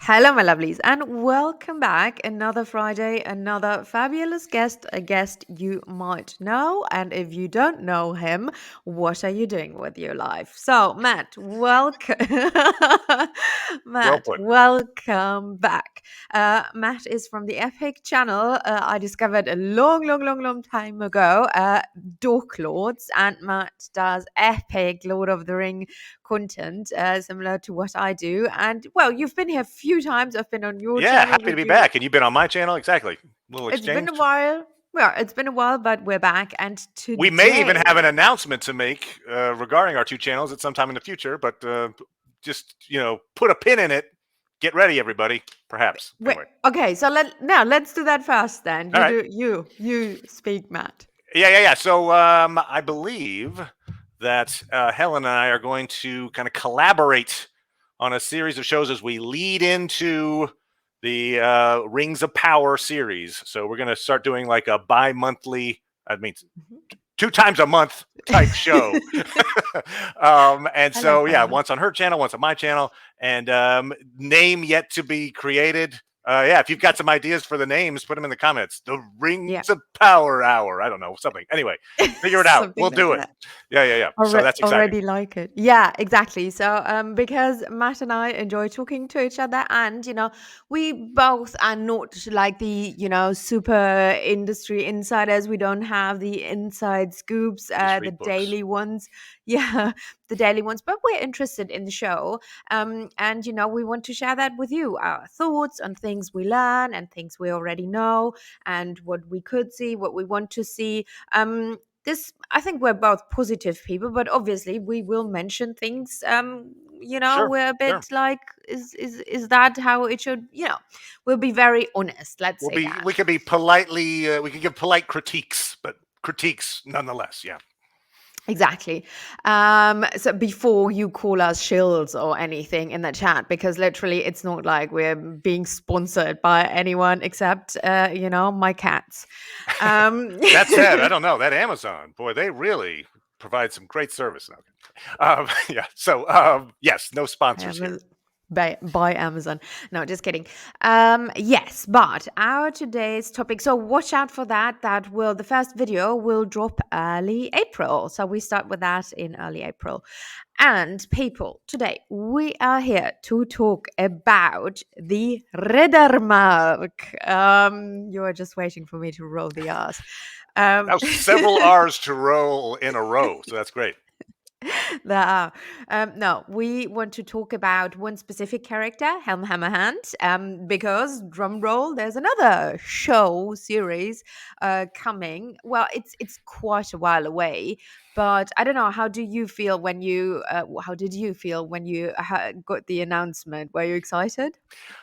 Hello, my lovelies, and welcome back. Another Friday, another fabulous guest, a guest you might know. And if you don't know him, what are you doing with your life? So, Matt, welcome. Well Matt, put. welcome back. Matt is from the Epic channel. I discovered a long time ago, Dork Lords, and Matt does epic Lord of the Ring content similar to what I do. And well, you've been here a few times. I've been on your Yeah, channel happy to with be you. back. And you've been on my channel. Exactly. Little It's been exchange. a while. Well, it's been a while, but we're back. And We may even have an today, announcement to make regarding our two channels at some time in the future, but just, put a pin in it. Get ready, everybody. Perhaps. wait, Anyway. okay. So let's do that first. Then All you right. do you speak, Matt. Yeah. So I believe that Helen and I are going to kind of collaborate on a series of shows as we lead into the Rings of Power series. So we're going to start doing like a bi-monthly, I mean, 2 times a month type show. And I like so, yeah, that. once on her channel, once on my channel, and name yet to be created. Yeah, if you've got some ideas for the names, put them in the comments. The Yeah. Rings of Power Hour. I don't know, something. Anyway, figure it out. Something We'll like do it. that. Yeah. So that's exciting. Already like it. Yeah, exactly. So, because Matt and I enjoy talking to each other, and we both are not like the super industry insiders. We don't have the inside scoops, Just the read books. daily ones. Yeah, the daily ones. But we're interested in the show, and we want to share that with you. Our thoughts on things we learn and things we already know, and what we could see, what we want to see. This I think we're both positive people, but obviously we will mention things Sure, we're a sure. bit like, is that how it should, we'll be very honest, let's say that. We can be politely, we can give polite critiques, but critiques nonetheless. Yeah. Exactly. So before you call us shills or anything in the chat, because literally it's not like we're being sponsored by anyone except my cats. um That said, I don't know that Amazon, boy, they really provide some great service. Now. Yeah. So, yes, no sponsors here. Amazon, by Amazon. No, just kidding. Yes, but our today's topic. So watch out for that. The first video will drop early April. So we start with that in early April. And people, today we are here to talk about the Riddermark. You are just waiting for me to roll the R's. That was several R's to roll in a row, so that's great. There are. No, we want to talk about one specific character, Helm Hammerhand, because drum roll, there's another show series coming. Well, it's quite a while away, but I don't know. How do you feel when you? How did you feel when you got the announcement? Were you excited?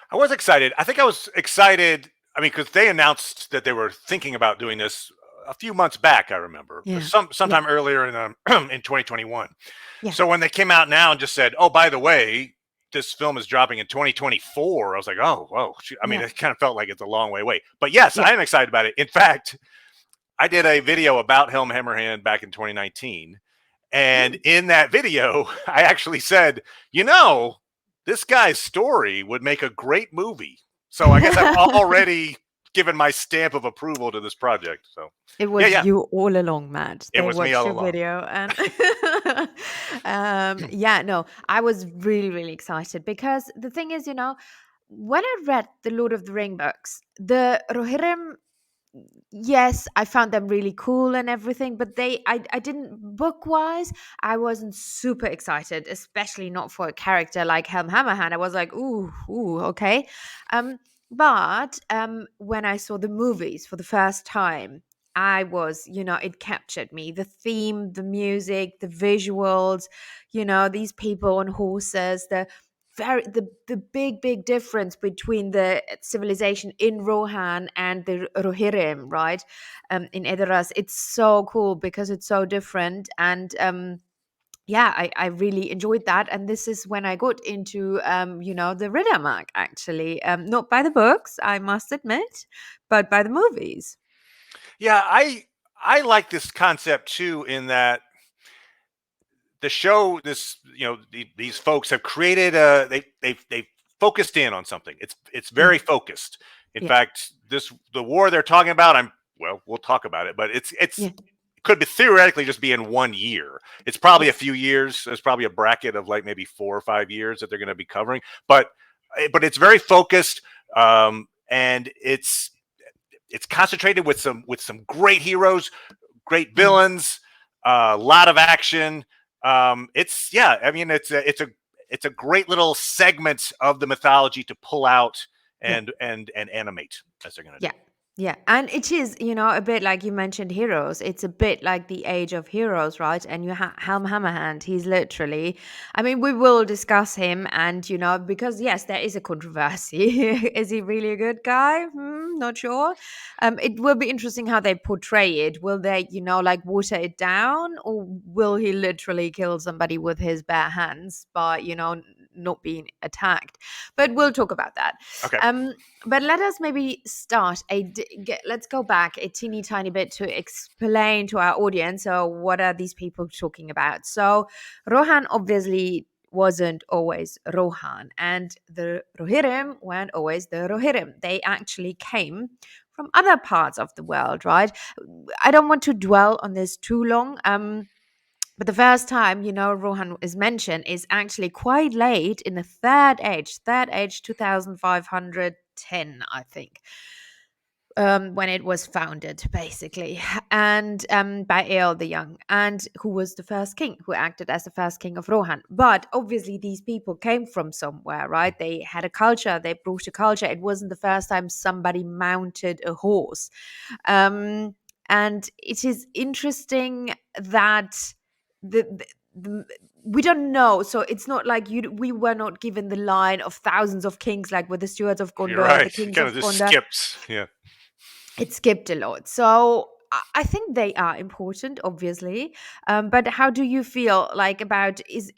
I was excited. I think I was excited. I mean, because they announced that they were thinking about doing this a few months back. I remember Yeah, yeah, sometime earlier in in 2021. yeah, So when they came out now and just said, "Oh, by the way, this film is dropping in 2024," I was like, "Oh, whoa!" I mean, yeah, it kind of felt like it's a long way away. But yes, yeah. I am excited about it. In fact, I did a video about Helm Hammerhand back in 2019, and Mm. in that video, I actually said, this guy's story would make a great movie. So I guess I've already given my stamp of approval to this project. So It yeah, was yeah, you all along, Matt. it They was me watched all your along. video and yeah, no, I was really excited because the thing is, when I read the Lord of the Ring books, the Rohirrim, yes, I found them really cool and everything, but I didn't, book wise, I wasn't super excited, especially not for a character like Helm Hammerhand. I was like, ooh, okay. But when I saw the movies for the first time, I was, it captured me. The theme, the music, the visuals, these people on horses, the big difference between the civilization in Rohan and the Rohirrim, right? In Edoras, it's so cool because it's so different, and yeah, I really enjoyed that. And this is when I got into the Riddermark, actually, not by the books, I must admit, but by the movies. Yeah, I like this concept too, in that the show, these folks have created a they've focused in on something. It's Yeah. very focused. In Yeah. fact, the war they're talking about, we'll talk about it, but it's Yeah. could be theoretically just be in 1 year. It's probably a Yes. few years. There's probably a bracket of like maybe 4 or 5 years that they're going to be covering, but it's very focused, and it's concentrated with some great heroes, great Mm. villains, a lot of action. It's yeah, I mean it's a great little segment of the mythology to pull out Yeah. and animate as they're going to Yeah. do. Yeah. And it is, a bit like you mentioned heroes. It's a bit like the Age of Heroes, right? And you have Helm Hammerhand. He's literally, I mean, we will discuss him. And, because yes, there is a controversy. Is he really a good guy? Not sure. It will be interesting how they portray it. Will they, like water it down? Or will he literally kill somebody with his bare hands by, not being attacked? But we'll talk about that. Okay. Um, but let us maybe start let's go back a teeny tiny bit to explain to our audience. So, what are these people talking about? So, Rohan obviously wasn't always Rohan, and the Rohirrim weren't always the Rohirrim. They actually came from other parts of the world, right? I don't want to dwell on this too long. But the first time, Rohan is mentioned is actually quite late in the third age, 2510, I think, when it was founded, basically, and by Eol the Young, and who was the first king, who acted as the first king of Rohan. But obviously, these people came from somewhere, right? They had a culture, they brought a culture. It wasn't the first time somebody mounted a horse. Um, and it is interesting that the we don't know, so it's not like we were not given the line of thousands of kings like with the stewards of You're Gondor, the right. It kings kind of of just Gondor. skips. Yeah. It skipped a lot, so I think they are important, obviously. But how do you feel like about is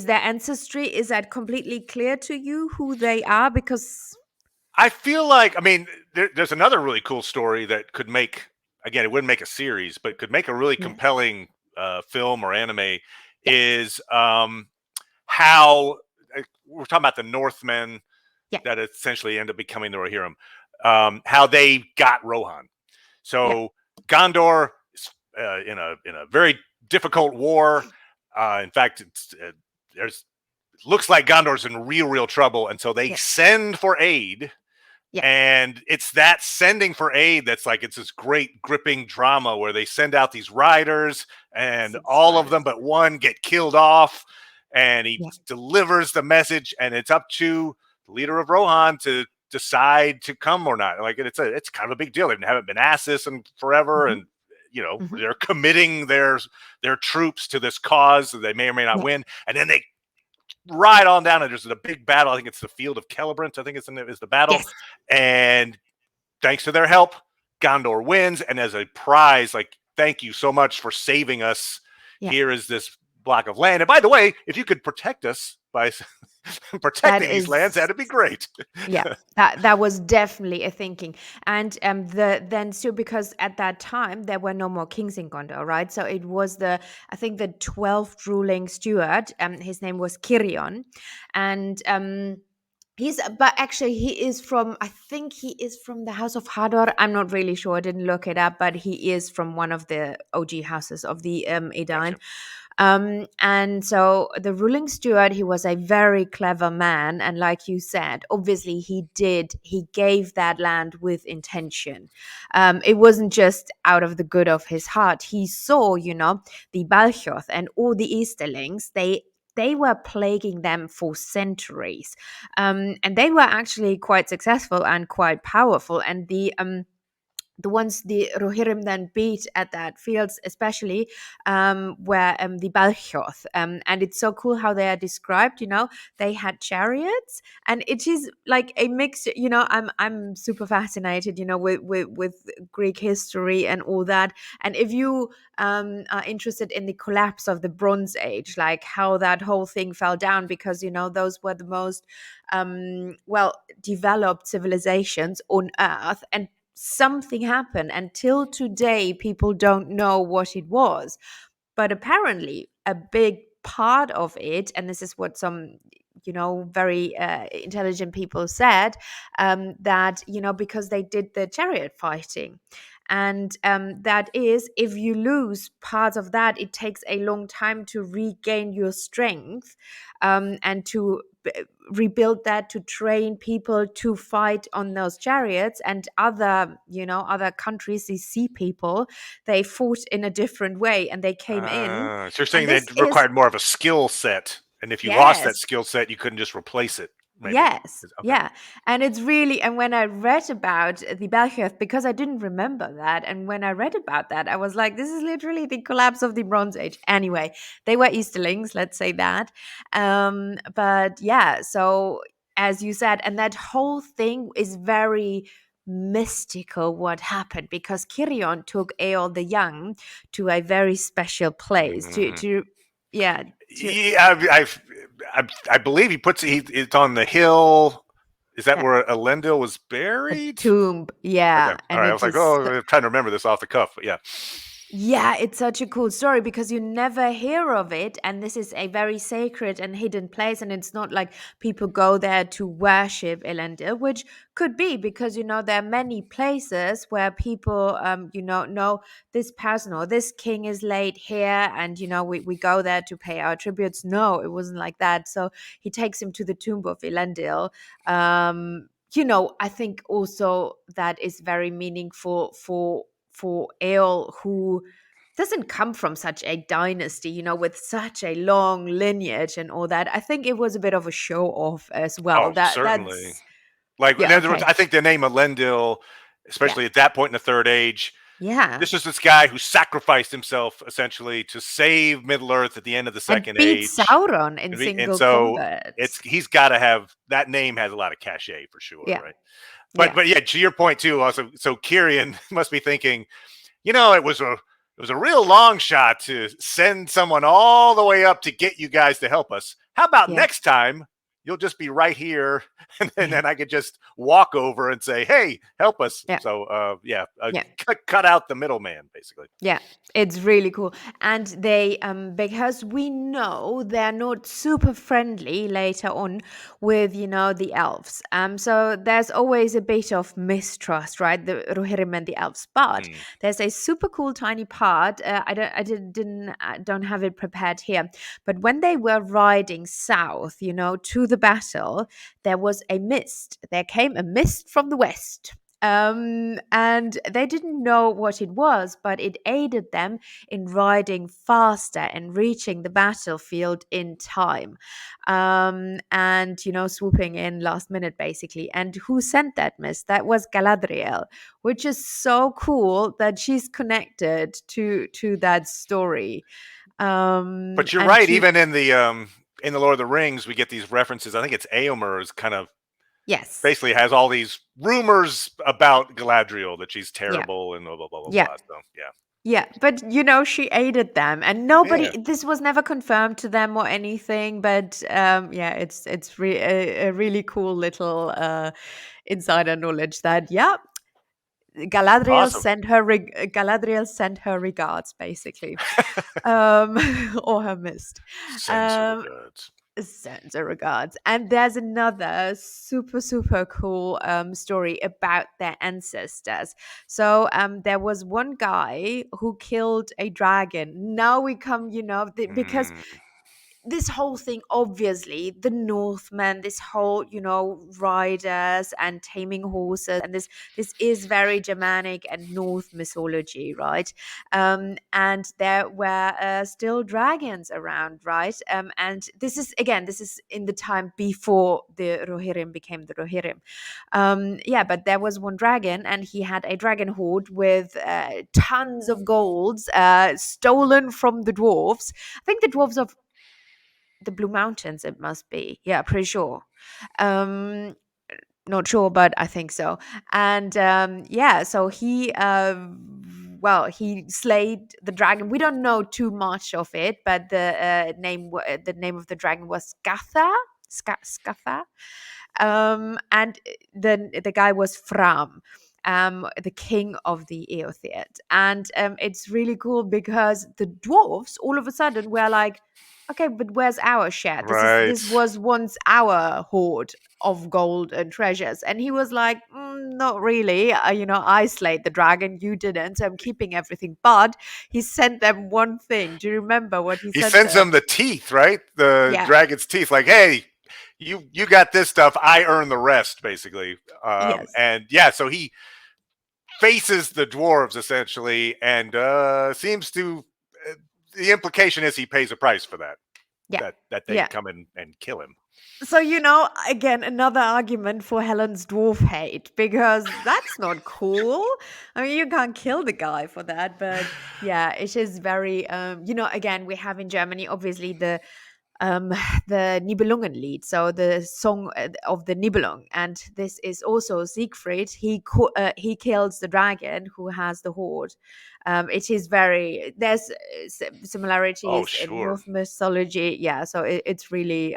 their ancestry, is that completely clear to you who they are? Because I feel like, I mean, there's another really cool story that could make, again, it wouldn't make a series, but could make a really yeah, compelling film or anime. yeah, Is how we're talking about the Northmen yeah, that essentially end up becoming the Rohirrim, how they got Rohan. yeah, So Gondor is in a very difficult war. In fact, there's looks like Gondor's in real trouble, and so they yeah, send for aid. yeah. And it's that sending for aid that's like it's this great gripping drama where they send out these riders, and Six all of them riders. but one get killed off, and he Yeah. delivers the message, and it's up to the leader of Rohan to decide to come or not. Like it's kind of a big deal. They haven't been asked this in forever, Hmm. and Hmm. they're committing their troops to this cause that they may or may not Yeah. win, and then they ride on down, and there's a big battle. I think it's the field of Celebrant. I think is the battle, Yes. and thanks to their help, Gondor wins. And as a prize, like thank you so much for saving us. Yeah. Here is this block of land. And by the way, if you could protect us by That protecting these lands, is that'd be great. Yeah, that was definitely a thinking. And so because at that time there were no more kings in Gondor, right? So it was I think the 12th ruling steward. His name was Kirion, and but actually he is from, I think he is from the House of Hador. I'm not really sure. I didn't look it up, but he is from one of the OG houses of the Edain. Gotcha. And so the ruling steward, he was a very clever man. And like you said, obviously he gave that land with intention. It wasn't just out of the good of his heart. He saw, the Balchoth and all the Easterlings, they were plaguing them for centuries. And they were actually quite successful and quite powerful. And the ones the Rohirrim then beat at that fields, especially, were the Balchoth. And it's so cool how they are described. They had chariots, and it is like a mix. I'm super fascinated. With Greek history and all that. And if you are interested in the collapse of the Bronze Age, like how that whole thing fell down, because those were the most well developed civilizations on Earth, and something happened. Until today people don't know what it was, but apparently a big part of it, and this is what some very intelligent people said, that, because they did the chariot fighting. And that is, if you lose parts of that, it takes a long time to regain your strength, and to rebuild that, to train people to fight on those chariots. And other countries, these sea people, they fought in a different way, and they came in. So you're saying And this that is, required more of a skill set, and if you lost that yes. skill set, you couldn't just replace it. Maybe. Yes, Okay. yeah. And it's really, and when I read about the Belcheth, because I didn't remember that, and when I read about that, I was like, this is literally the collapse of the Bronze Age. Anyway, they were Easterlings, let's say that. But yeah, so as you said, and that whole thing is very mystical what happened, because Kirion took Eol the Young to a very special place Mhm. yeah, to Yeah, I believe he puts it's on the hill. Is that uh, where Elendil was a buried? tomb, Okay, yeah. all And right. I it was like, is, oh, I'm trying to remember this off the cuff, but yeah. yeah, it's such a cool story, because you never hear of it. And this is a very sacred and hidden place. And it's not like people go there to worship Elendil, which could be, because, there are many places where people, know this person or this king is laid here. And, we go there to pay our tributes. No, it wasn't like that. So he takes him to the tomb of Elendil. I think also that is very meaningful for Eol, who doesn't come from such a dynasty, with such a long lineage and all that. I think it was a bit of a show off as well. Oh, certainly. That's Like, in yeah, other words, okay. I think the name Elendil, Yeah. especially at that point in the Third Age, Yeah. this is this guy who sacrificed himself essentially to save Middle Earth at the end of the And Second beat Age, Sauron in and single so combat. he's got to have that name has a lot of cachet for sure, Yeah. right? But Yeah. yeah, to your point too. Also, so Kyrian must be thinking, it was a real long shot to send someone all the way up to get you guys to help us. How about Yeah. next time you'll just be right here, and Yeah. then I could just walk over and say, "Hey, help us." Yeah. So, Yeah. cut out the middleman, basically. Yeah, it's really cool. And they, because we know they're not super friendly later on with, the elves. So there's always a bit of mistrust, right? The Rohirrim and the elves. But Hmm. there's a super cool tiny part. Don't have it prepared here. But when they were riding south, to the battle, there was a mist. There came a mist from the west, and they didn't know what it was, but it aided them in riding faster and reaching the battlefield in time, and swooping in last minute basically. And who sent that mist? That was Galadriel, which is so cool that she's connected to that story, But you're and right. she Even in the Lord of the Rings, we get these references. I think it's Éomer is kind of yes, basically has all these rumors about Galadriel that she's yeah, terrible and blah blah blah blah yeah. blah. So yeah. Yeah, but she aided them, and Yeah. this was never confirmed to them or anything. But yeah, a really cool little insider knowledge that, yeah, Awesome. Galadriel sent her regards basically, or her mist. Sends her Um, regards. Sends her regards. And there's another super, super cool story about their ancestors. So there was one guy who killed a dragon. Now we come, because Mm. this whole thing, obviously the Northmen, this whole, riders and taming horses, and this is very Germanic and North mythology, right? And there were still dragons around, right? And this is in the time before the Rohirrim became the Rohirrim. Yeah, but there was one dragon, and he had a dragon hoard with tons of golds stolen from the dwarves. I think the dwarves of the Blue Mountains, it must be. Yeah, pretty sure. Um, Not sure, but I think so. And yeah, so he slayed the dragon. We don't know too much of it, but the name of the dragon was Scatha. Scatha. And the guy was Fram, the king of the Eotheat. And it's really cool because the dwarves all of a sudden were like, okay, but where's our share? This Right. was once our hoard of gold and treasures. And he was like, not really. I slayed the dragon, you didn't, so I'm keeping everything. But he sent them one thing. Do you remember what he He sent sends them them? the teeth, right? The Yeah. dragon's teeth. Like, hey, you got this stuff. I earn the rest, basically. Yes. And yeah, so he faces the dwarves essentially, and seems to. The implication is he pays a price for that. Yeah. That they Yeah. come in and kill him. So, again, another argument for Helen's dwarf hate, because that's not cool. I mean, you can't kill the guy for that, but yeah, it is very, again, we have in Germany, obviously, um, the Nibelungenlied, so the song of the Nibelung, and this is also Siegfried. He kills the dragon who has the hoard. It is very there's Oh, similarities in sure. Norse mythology, yeah. So it's really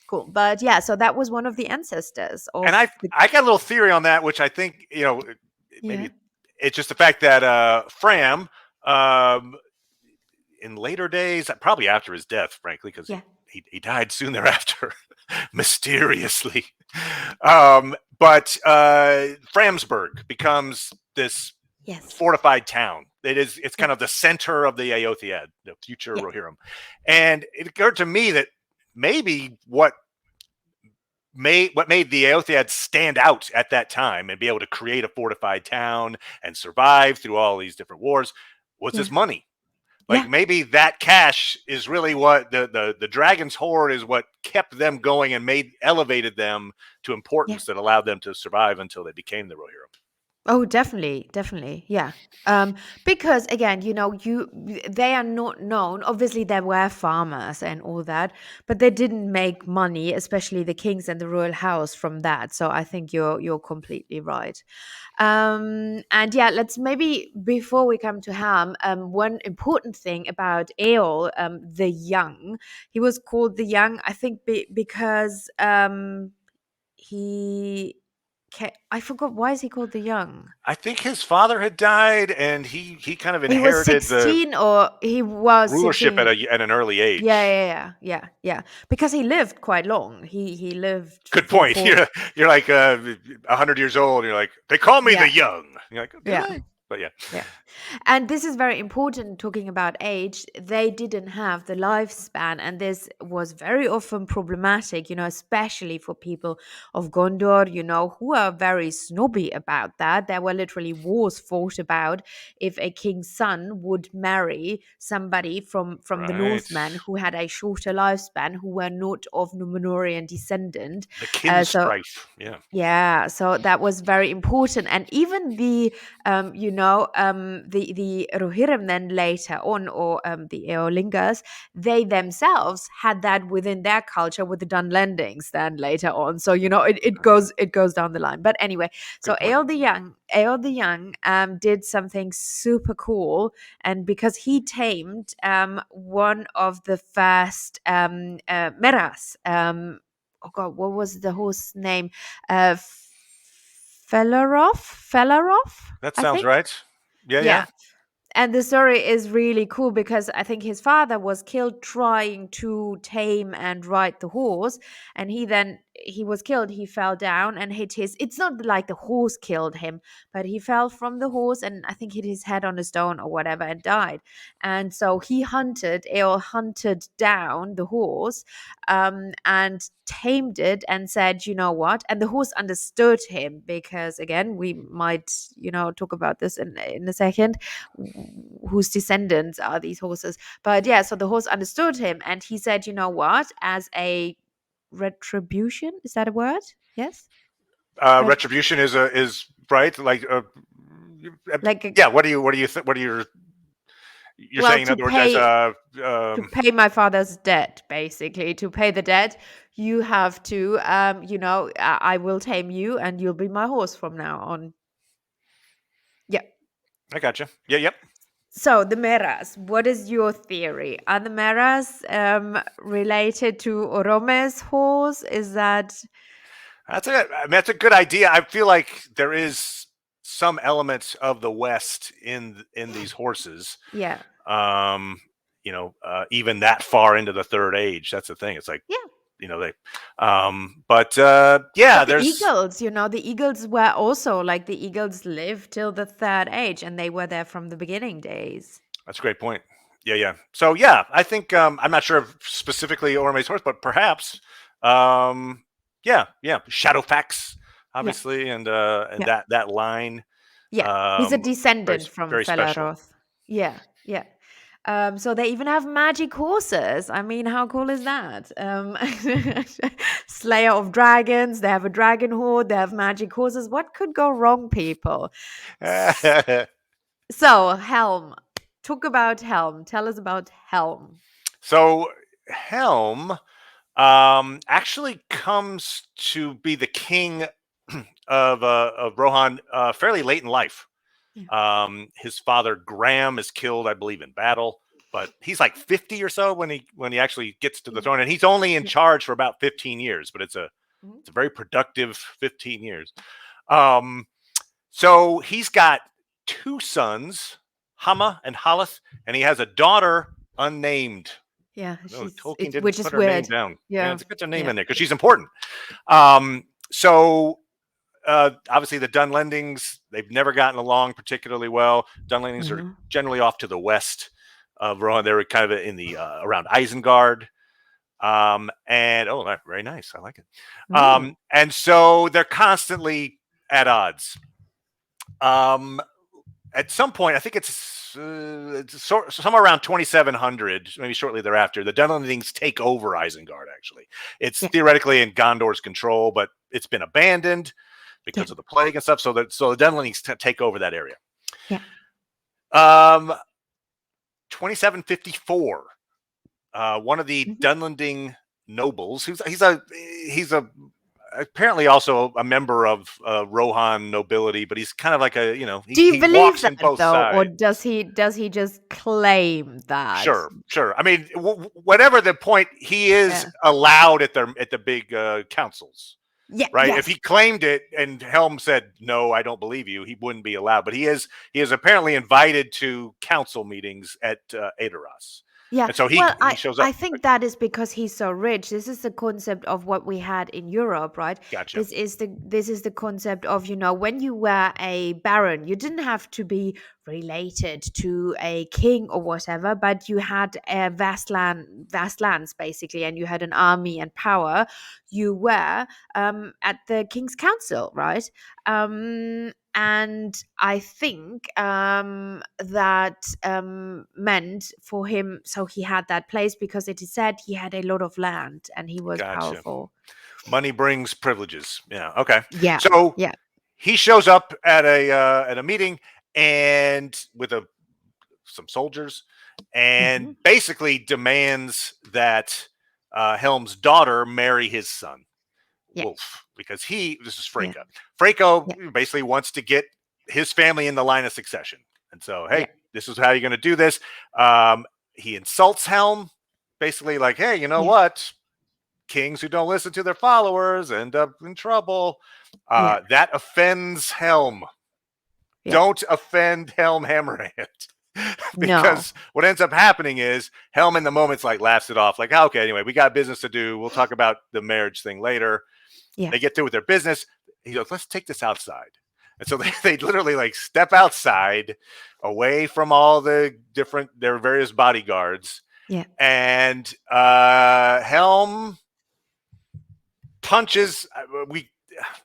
cool, but yeah. So that was one of the ancestors And of the I got a little theory on that, which I think yeah, maybe it's just the fact that Fram, um, in later days, probably after his death, frankly, because yeah, he died soon thereafter, mysteriously. But Framsburg becomes this yes, fortified town. It's yeah, kind of the center of the Aothead, the future yeah, Rohirrim. And it occurred to me that maybe what made the Aothead stand out at that time and be able to create a fortified town and survive through all these different wars was yeah, this money. Like yeah, maybe that cash is really what the dragon's hoard is, what kept them going and elevated them to yeah. importance that allowed them to survive until they became the Rohirrim. Oh, definitely, definitely, yeah. Because again, they are not known. Obviously, there were farmers and all that, but they didn't make money, especially the kings and the royal house, from that. So I think you're completely right. And yeah, let's maybe before we come to Ham, one important thing about Eol, the Young. He was called the Young, I think, because he I forgot, why is he called the Young? I think his father had died, and he kind of He was inherited the 16, or he was rulership 16. at an early Yeah, age. yeah, yeah, yeah, yeah. Because he lived quite long. He lived Good for point. 4. You're like 100 years old. And you're like, they call me the Yeah, young. You're like, oh, do yeah, they? But yeah, yeah. And this is very important talking about age. They didn't have the lifespan, and this was very often problematic, especially for people of Gondor, who are very snobby about that. There were literally wars fought about if a king's son would marry somebody from the right. Northmen who had a shorter lifespan, who were not of Numenorean descendant. The kin So strife. Yeah. yeah, so that was very important, and even the Rohirrim then later on, or the Eolingers, they themselves had that within their culture with the Dunlendings then later on. So it goes down the line. But anyway, so Good point. Eol the Young, did something super cool, and because he tamed one of the first Meras. Oh God, what was the horse name? uh Felaróf, That I sounds think. right. Yeah, yeah. Yeah, and the story is really cool because I think his father was killed trying to tame and ride the horse, and he was killed. He fell down and hit his. It's not like the horse killed him, but he fell from the horse and I think hit his head on a stone or whatever and died. And so Eol hunted down the horse, and tamed it and said, you know what? And the horse understood him because, again, we might, talk about this in a second, whose descendants are these horses. But yeah, so the horse understood him and he said, you know what? As a retribution, is that a word? Yes? Ret- Retribution is right. Like, like a, yeah. What are you're well, saying? In to other words, as pay a to pay my father's debt, basically. To pay the debt, you have to, I will tame you and you'll be my horse from now on. Yeah. I gotcha. Yeah, yep. So the Meras, what is your theory? Are the Meras related to Orome's horse? Is that I mean, that's a good idea. I feel like there is some elements of the West in these horses. yeah? Um, even that far into the third age. That's the thing. It's like, Yeah. they, yeah, But the there's, eagles, the eagles were also like the eagles lived till the third age, and they were there from the beginning days. that's a great point. Yeah, yeah. So yeah, I think I'm not sure if specifically Orme's horse, but perhaps, yeah, yeah. Shadowfax, Yeah. obviously, and Yeah. that line, Yeah. He's a very descendant from very special. Felaróf. Yeah. Yeah. So they even have magic horses. I mean, how cool is that? Slayer of dragons. They have a dragon horde. They have magic horses. What could go wrong, people? So, Helm. Talk about Helm. Tell us about Helm. So Helm actually comes to be the king of Rohan fairly late in life. Yeah. His father Graham is killed, I believe, in battle, but he's like 50 or so when he actually gets to the Yeah. throne, and he's only in Yeah. charge for about 15 years. But it's a Mhm. very productive 15 years. So he's got two sons, Hama and Haleth, and he has a daughter unnamed. Yeah, No, she's Tolkien didn't which is put her name weird. down. Yeah, Yeah. it's got her name Yeah. in there because she's important. So obviously the Dunlendings, they've never gotten along particularly well. Dunlendings are Uh-huh. generally off to the west of Rohan. They were kind of in the around Isengard. And very nice. I like it. Mm. And so they're constantly at odds. At some point, I think it's somewhere around 2700, maybe shortly thereafter, the Dunlendings take over Isengard, actually. It's Yeah. theoretically in Gondor's control, but it's been abandoned Yeah. because of the plague and stuff, so the Dunlendings take over that area. Yeah. 2754, one of the Mhm. Dunlending nobles, he's a apparently also a member of Rohan nobility, but he's kind of like Do you he believe walks in that both though, or sides. does he just claim that? Sure, sure. I mean, whatever the point, he is Yeah. allowed at the big councils, Yeah. right? If Yes. he claimed it and Helm said no, I don't believe you, he wouldn't be allowed. But he is apparently invited to council meetings at Edoras, Yeah, and so well, he shows I up. think that is because he's so rich. This is the concept of what we had in Europe, right? Gotcha. This is the concept of, when you were a baron, you didn't have to be related to a king or whatever, but you had a vast lands basically, and you had an army and power. You were at the king's council, right? And I think that meant for him, so he had that place because it is said he had a lot of land and he was Gotcha. powerful. Money brings privileges. Yeah. Okay. Yeah, So yeah. he shows up at a meeting and with some soldiers, Hmm. and basically demands that Helm's daughter marry his son Yeah, Wolf, because this is yeah, Freyka. Freyka yeah, basically wants to get his family in the line of succession, and so hey, yeah, this is how you're going to do this. Um, he insults Helm, basically like, hey, you know yeah, what? Kings who don't listen to their followers end up in trouble. yeah, That offends Helm. yeah. Don't offend Helm Hammerhand. No. Because what ends up happening is Helm in the moment's like laughs it off, like, oh, okay, anyway, we got business to do. We'll talk about the marriage thing later. Yeah, They get through with their business. He goes, let's take this outside. And so they literally like step outside away from all their various bodyguards. yeah, And Helm punches.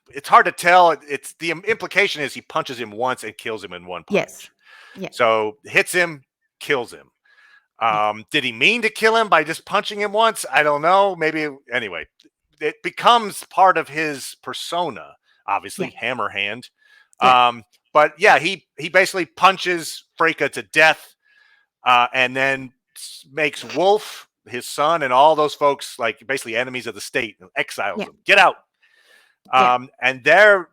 It's hard to tell. It's the implication is he punches him once and kills him in one yes, punch. yeah, So hits him, kills him. yeah, Did he mean to kill him by just punching him once? I don't know. Maybe anyway, it becomes part of his persona. yeah, Obviously, Hammerhand. yeah, But yeah, he basically punches Freyka to death, and then makes Wolf, his son, and all those folks like basically enemies of the state, and exiles yeah, them. Get out. yeah, And they're,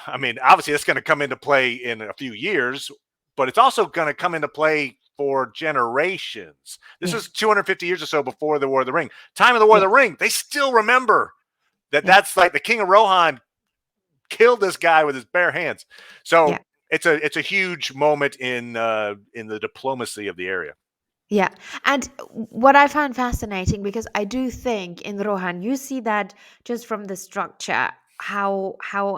I mean, obviously, it's going to come into play in a few years, but it's also going to come into play for generations. This yeah, is 250 years or so before the War of the Ring. Time of the War of yeah, the Ring, they still remember that yeah, that's like the King of Rohan killed this guy with his bare hands. yeah. So it's a huge moment in the diplomacy of the area. Yeah. And what I find fascinating, because I do think in Rohan, you see that just from the structure, how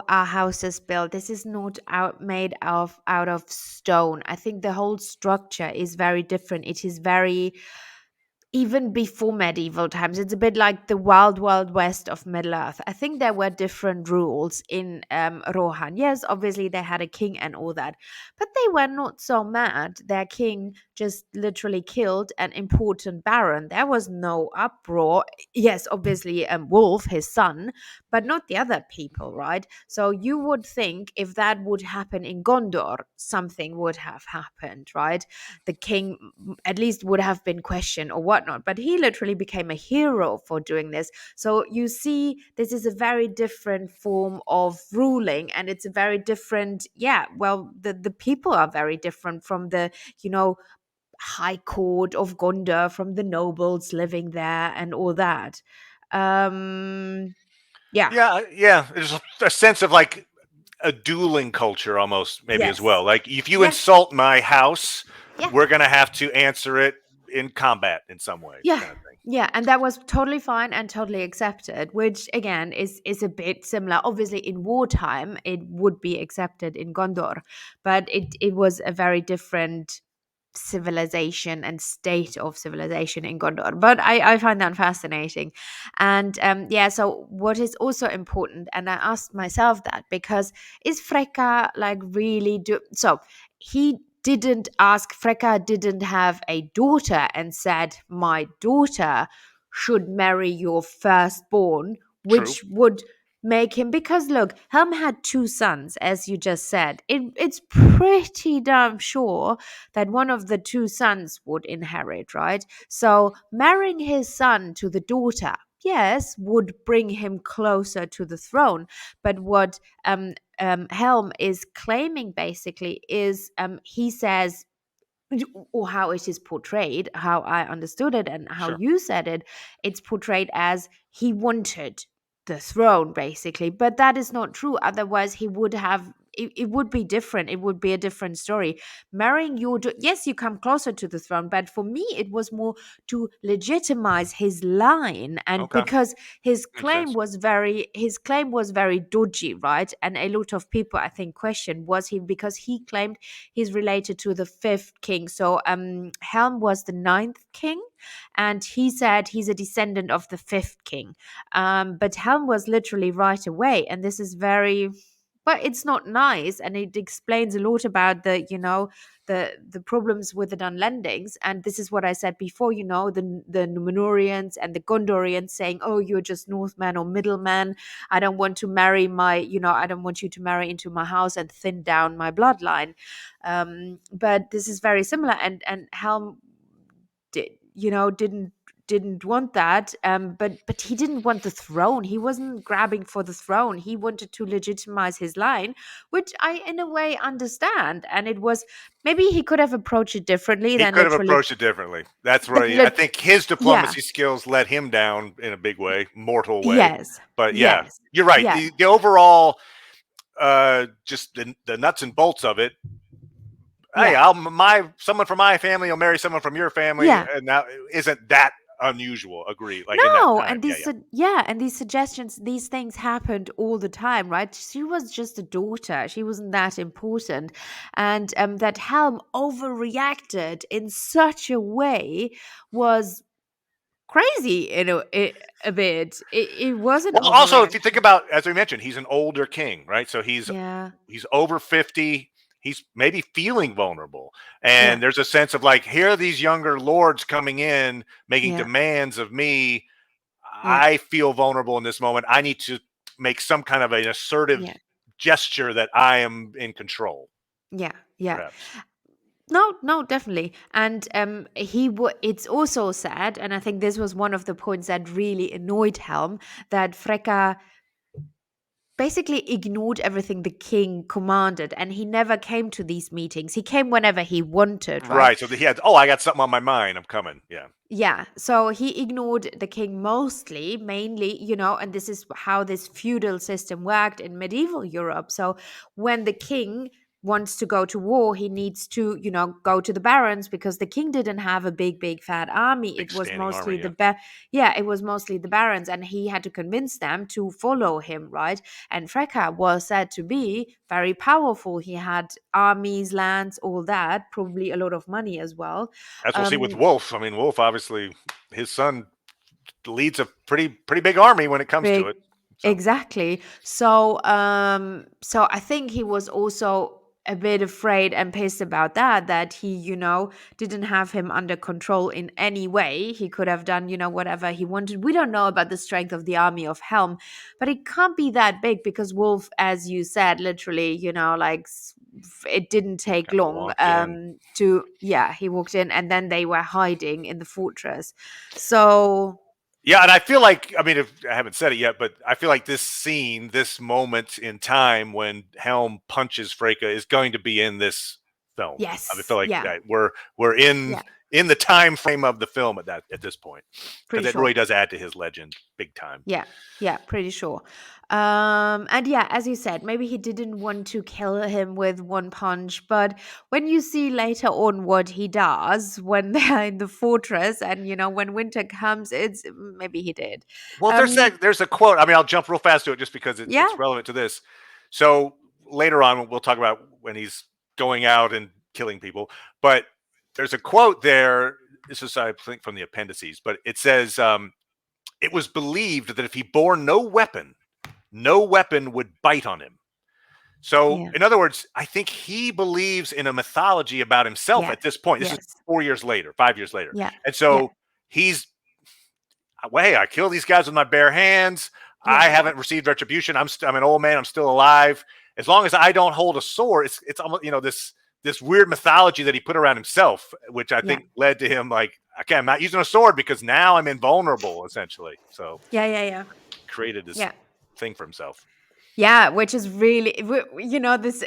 our house is built. This is not made of out of stone. I think the whole structure is very different. It is very, even before medieval times, it's a bit like the wild wild west of Middle Earth. I think there were different rules in Rohan. Yes, obviously they had a king and all that, but they were not so mad. Their king just literally killed an important baron. There was no uproar. Yes, obviously Wolf, his son, but not the other people, right? So you would think if that would happen in Gondor, something would have happened, right? The king at least would have been questioned or whatnot. But he literally became a hero for doing this. So you see, this is a very different form of ruling, and it's a very different, yeah, well, the people are very different from the, you know, high court of Gondor, from the nobles living there and all that. Um, yeah, Yeah. There's a sense of like a dueling culture almost, maybe as yes, well. Like if you yes, insult my house, yeah. we're gonna have to answer it in combat in some way, Yeah. kind of thing. Yeah, and that was totally fine and totally accepted, which again is a bit similar. Obviously, in wartime, it would be accepted in Gondor, but it was a very different civilization and state of civilization in Gondor. But I find that fascinating. And yeah, so what is also important, and I asked myself that, because is Freka like really do so he didn't ask, Freka didn't have a daughter and said, my daughter should marry your firstborn, True. which would make him, because look, Helm had two sons, as you just said. It's pretty damn sure that one of the two sons would inherit, right? So marrying his son to the daughter, yes, would bring him closer to the throne. But what Helm is claiming basically is, he says, or how it is portrayed, how I understood it and how Sure. you said it, it's portrayed as he wanted the throne, basically. But that is not true. Otherwise, he would have. It would be different. It would be a different story. Marrying your, yes, you come closer to the throne, but for me, it was more to legitimize his line, and Okay. because Makes sense. his claim was very dodgy, right? And a lot of people, I think, questioned, was he, because he claimed he's related to the fifth king. So Helm was the ninth king, and he said he's a descendant of the fifth king. But Helm was literally right away, and this is very, but it's not nice, and it explains a lot about the, you know, the problems with the Dunlendings. And this is what I said before, you know, the Numenorians and the Gondorians saying, oh, you're just Northman or middleman. I don't want to marry my, you know, I don't want you to marry into my house and thin down my bloodline. But this is very similar, and Helm did, you know, didn't want that. But he didn't want the throne. He wasn't grabbing for the throne. He wanted to legitimize his line, which I in a way understand. And it was, maybe he could have approached it differently He than could have literally, approached it differently. That's but right. I think his yeah, diplomacy skills let him down in a big way, mortal way. yes, But yeah, yes, you're right. yeah, The overall, just the nuts and bolts of it. Hey, yeah, I'll my someone from my family will marry someone from your family, yeah. and that isn't that unusual. Agree. Like in that No, time. and Yeah, these yeah. yeah, and these suggestions, these things happened all the time, right? She was just a daughter; she wasn't that important, and that Helm overreacted in such a way was crazy in a bit. It was an Well, also, if you think overreaction. about, as we mentioned, he's an older king, right? So Yeah, he's over 50. He's maybe feeling vulnerable, yeah, and there's a sense of like, here are these younger lords coming in, making yeah, demands of me. yeah, I feel vulnerable in this moment. I need to make some kind of an assertive yeah, gesture that I am in control, yeah, yeah. perhaps. No, no, definitely. And it's also sad, and I think this was one of the points that really annoyed Helm, that Freka basically ignored everything the king commanded, and he never came to these meetings. He came whenever he wanted, right? Right. So he had, oh, I got something on my mind. I'm coming. Yeah. Yeah, so he ignored the king mostly, mainly, you know, and this is how this feudal system worked in medieval Europe. So when the king wants to go to war, he needs to, go to the barons, because the king didn't have a big fat army. Big It was standing mostly army. Yeah. it was mostly the barons, and he had to convince them to follow him, right? And Freka was said to be very powerful. He had armies, lands, all that, probably a lot of money as well. As we'll see with um Wolf. I mean, Wolf, obviously, his son leads a pretty big army when it comes to Big, it. So exactly. So I think he was also a bit afraid and pissed about that he, didn't have him under control in any way. He could have done, whatever he wanted. We don't know about the strength of the army of Helm, but it can't be that big, because Wolf, as you said, literally, it didn't take kind of long walked in. to, yeah, he walked in, and then they were hiding in the fortress. So Yeah, and I feel like, I mean, if I haven't said it yet, but I feel like this scene, this moment in time when Helm punches Freka is going to be in this film. I yes, feel like yeah, we're yeah, in the time frame of the film at this point, because pretty it sure. really does add to his legend big time. Yeah, yeah, pretty sure. And yeah, as you said, maybe he didn't want to kill him with one punch, but when you see later on what he does when they're in the fortress, and when winter comes, it's maybe he did. Well, Um, there's a quote. I mean, I'll jump real fast to it just because it's yeah, relevant to this. So later on, we'll talk about when he's going out and killing people. But there's a quote there. This is, I think, from the appendices, but it says, "It was believed that if he bore no weapon would bite on him." So, yeah, in other words, I think he believes in a mythology about himself yes, at this point. This is yes, 4 years later, 5 years later, yeah, and yeah, so he's well, hey, I killed these guys with my bare hands. yeah, I haven't received retribution. I'm an old man. I'm still alive. As long as I don't hold a sword, it's almost this weird mythology that he put around himself, which I yeah, think led to him like, okay, I'm not using a sword because now I'm invulnerable, essentially. So yeah, yeah, yeah, created this yeah. thing for himself. Yeah, which is really,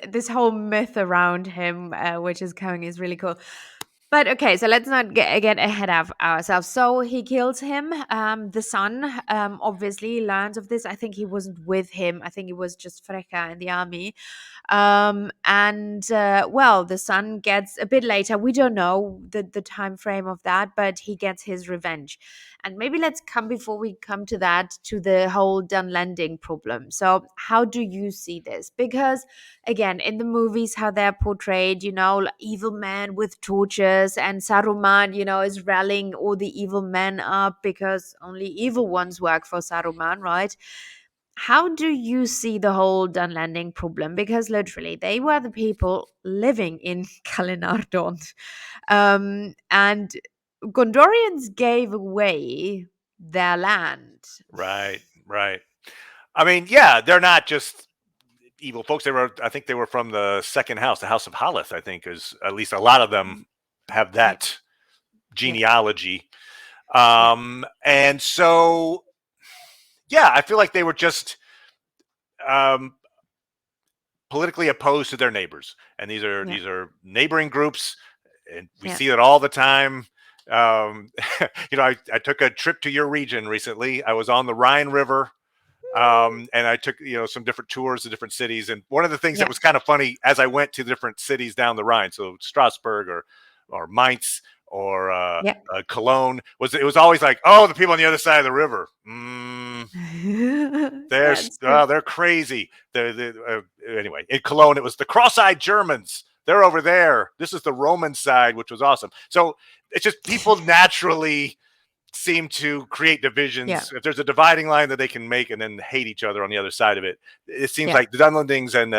this whole myth around him, which is coming, is really cool. But okay, so let's not get ahead of ourselves. So he kills him. The son, obviously learns of this. I think he wasn't with him. I think it was just Freka in the army. And well, the son gets a bit later. We don't know the time frame of that, but he gets his revenge. And maybe let's come, before we come to that, to the whole Dunlanding problem. So how do you see this? Because again, in the movies, how they're portrayed, like evil men with torches, and Saruman, is rallying all the evil men up, because only evil ones work for Saruman, right? How do you see the whole Dunlanding problem? Because literally, they were the people living in Calenardhon. And Gondorians gave away their land. Right, right. I mean, yeah, they're not just evil folks. I think they were from the second house, the House of Haleth. I think is at least a lot of them Mm, have yeah, that yeah, genealogy. yeah, And so, yeah, I feel like they were just um, politically opposed to their neighbors, and yeah, these are neighboring groups, and we yeah. see it all the time. Um, I took a trip to your region recently. I was on the Rhine River, and I took some different tours to different cities. And one of the things that Yeah, was kind of funny as I went to different cities down the Rhine, so Strasbourg or Mainz or yeah. Cologne, was it was always like, oh, the people on the other side of the river. Yeah, it's true. They're crazy. Anyway, in Cologne, it was the cross-eyed Germans. They're over there. This is the Roman side, which was awesome. So it's just people naturally seem to create Yeah, divisions. If there's a dividing line that they can make and then hate each other on the other side of it, it seems yeah, like the Dunlandings and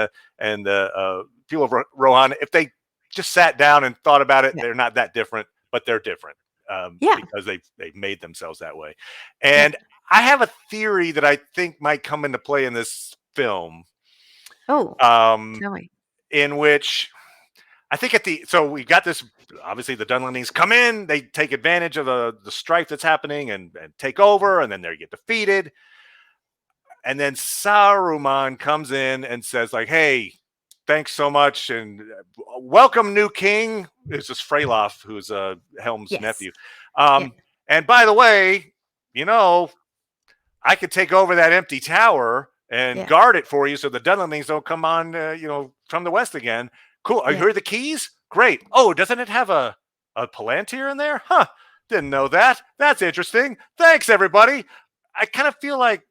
the people of Rohan, if they just sat down and thought about it, yeah, they're not that different, but they're different yeah, because they've made themselves that way. yeah. And I have a theory that I think might come into play in this film, Oh, um, tell me. in which I think so we got this. Obviously, the Dunlandings come in, they take advantage of the strife that's happening and take over, and then they get defeated. And then Saruman comes in and says, like, "Hey, thanks so much, and welcome, new king." It's this Freylof, who's Helm's Yes. nephew. Yeah, Um, and by the way, you know, I could take over that empty tower and yeah, guard it for you, so the Dunlandings don't come on, from the west again. Cool. Are you Yeah. heard the keys? Great. Oh, doesn't it have a Palantír in there? Huh. Didn't know that. That's interesting. Thanks, everybody. I kind of feel like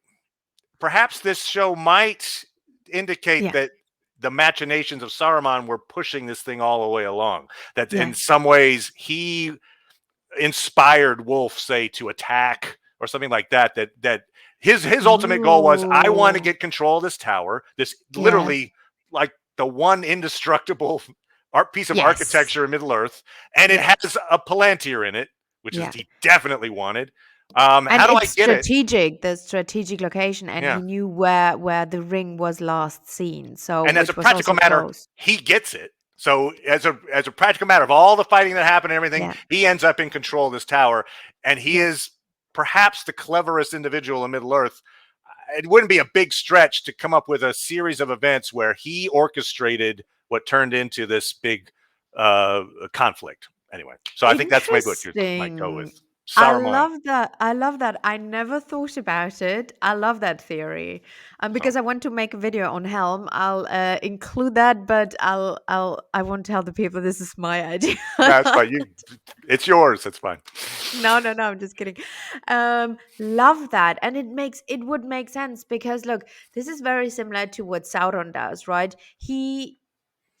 perhaps this show might indicate Yeah. that the machinations of Saruman were pushing this thing all the way along. That in Yes. some ways he inspired Wolf, say, to attack or something like that. That his ultimate goal was, I want to Ooh. get control of this tower. This Yes. literally like the one indestructible art piece of Yes. architecture in Middle Earth, and it Yes. has a Palantír in it, which is Yeah. he definitely wanted. And How do I it's get it? strategic, the strategic location, and Yeah. he knew where the ring was last seen, so And as a which was practical also matter, close. he gets it. So as a practical matter of all the fighting that happened and everything, Yeah. he ends up in control of this tower, and he Yeah. is perhaps the cleverest individual in Middle Earth. It wouldn't be a big stretch to come up with a series of events where he orchestrated what turned into this big conflict. Anyway, so I think that's maybe what you might go with. Interesting. I Saruman. love that. I love that. I never thought about it. I love that theory. So Because I want to make a video on Helm, I'll include that, but I won't tell the people this is my idea. that's fine. It's yours. That's fine. No, no, no, I'm just kidding. Love that. And it would make sense because look, this is very similar to what Sauron does, right?